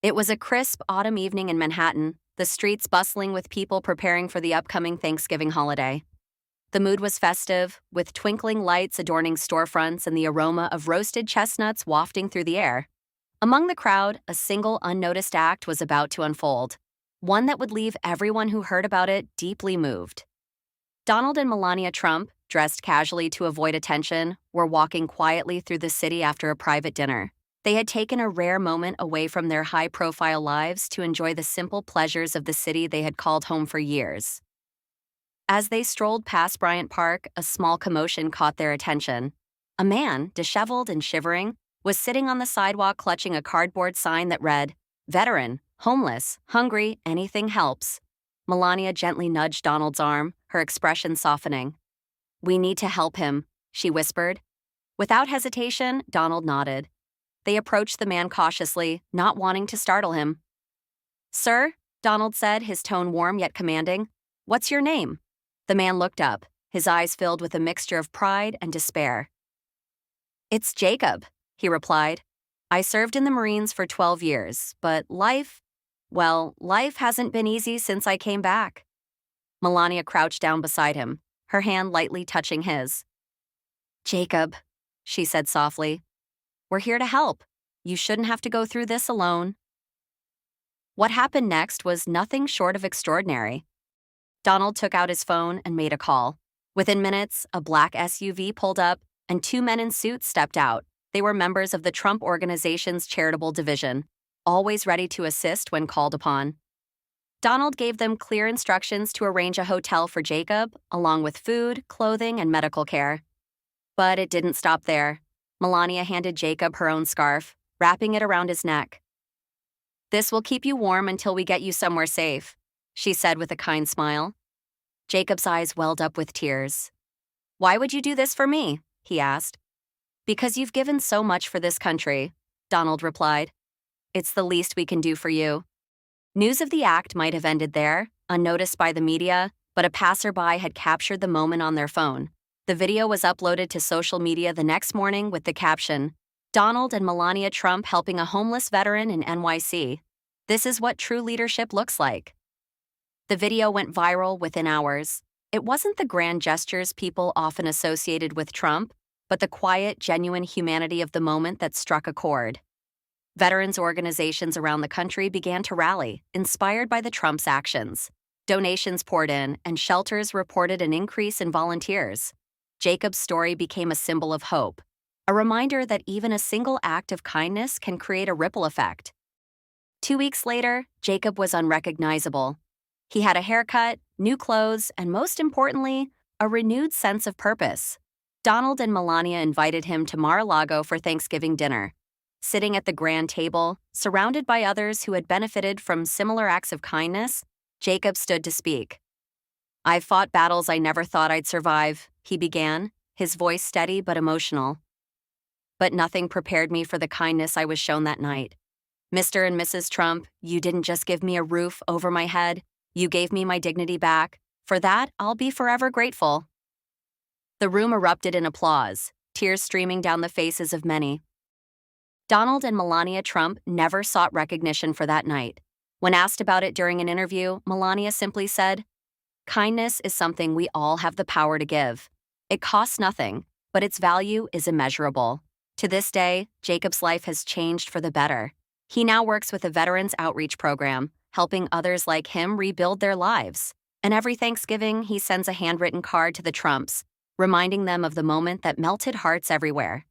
It was a crisp autumn evening in Manhattan, the streets bustling with people preparing for the upcoming Thanksgiving holiday. The mood was festive, with twinkling lights adorning storefronts and the aroma of roasted chestnuts wafting through the air. Among the crowd, a single unnoticed act was about to unfold, one that would leave everyone who heard about it deeply moved. Donald and Melania Trump, dressed casually to avoid attention, were walking quietly through the city after a private dinner. They had taken a rare moment away from their high-profile lives to enjoy the simple pleasures of the city they had called home for years. As they strolled past Bryant Park, a small commotion caught their attention. A man, disheveled and shivering, was sitting on the sidewalk clutching a cardboard sign that read, "Veteran, homeless, hungry, anything helps." Melania gently nudged Donald's arm, her expression softening. "We need to help him," she whispered. Without hesitation, Donald nodded. They approached the man cautiously, not wanting to startle him. "Sir," Donald said, his tone warm yet commanding, "what's your name?" The man looked up, his eyes filled with a mixture of pride and despair. "It's Jacob," he replied. "I served in the Marines for 12 years, but life hasn't been easy since I came back." Melania crouched down beside him, her hand lightly touching his. "Jacob," she said softly, "we're here to help. You shouldn't have to go through this alone." What happened next was nothing short of extraordinary. Donald took out his phone and made a call. Within minutes, a black SUV pulled up, and two men in suits stepped out. They were members of the Trump Organization's charitable division, always ready to assist when called upon. Donald gave them clear instructions to arrange a hotel for Jacob, along with food, clothing, and medical care. But it didn't stop there. Melania handed Jacob her own scarf, wrapping it around his neck. "This will keep you warm until we get you somewhere safe," she said with a kind smile. Jacob's eyes welled up with tears. "Why would you do this for me?" he asked. "Because you've given so much for this country," Donald replied. "It's the least we can do for you." News of the act might have ended there, unnoticed by the media, but a passerby had captured the moment on their phone. The video was uploaded to social media the next morning with the caption, "Donald and Melania Trump helping a homeless veteran in NYC. This is what true leadership looks like." The video went viral within hours. It wasn't the grand gestures people often associated with Trump, but the quiet, genuine humanity of the moment that struck a chord. Veterans organizations around the country began to rally, inspired by the Trump's actions. Donations poured in, and shelters reported an increase in volunteers. Jacob's story became a symbol of hope, a reminder that even a single act of kindness can create a ripple effect. 2 weeks later, Jacob was unrecognizable. He had a haircut, new clothes, and most importantly, a renewed sense of purpose. Donald and Melania invited him to Mar-a-Lago for Thanksgiving dinner. Sitting at the grand table, surrounded by others who had benefited from similar acts of kindness, Jacob stood to speak. "I've fought battles I never thought I'd survive," he began, his voice steady but emotional. "But nothing prepared me for the kindness I was shown that night. Mr. and Mrs. Trump, you didn't just give me a roof over my head, you gave me my dignity back. For that, I'll be forever grateful." The room erupted in applause, tears streaming down the faces of many. Donald and Melania Trump never sought recognition for that night. When asked about it during an interview, Melania simply said, "Kindness is something we all have the power to give. It costs nothing, but its value is immeasurable." To this day, Jacob's life has changed for the better. He now works with a Veterans Outreach Program, helping others like him rebuild their lives. And every Thanksgiving, he sends a handwritten card to the Trumps, reminding them of the moment that melted hearts everywhere.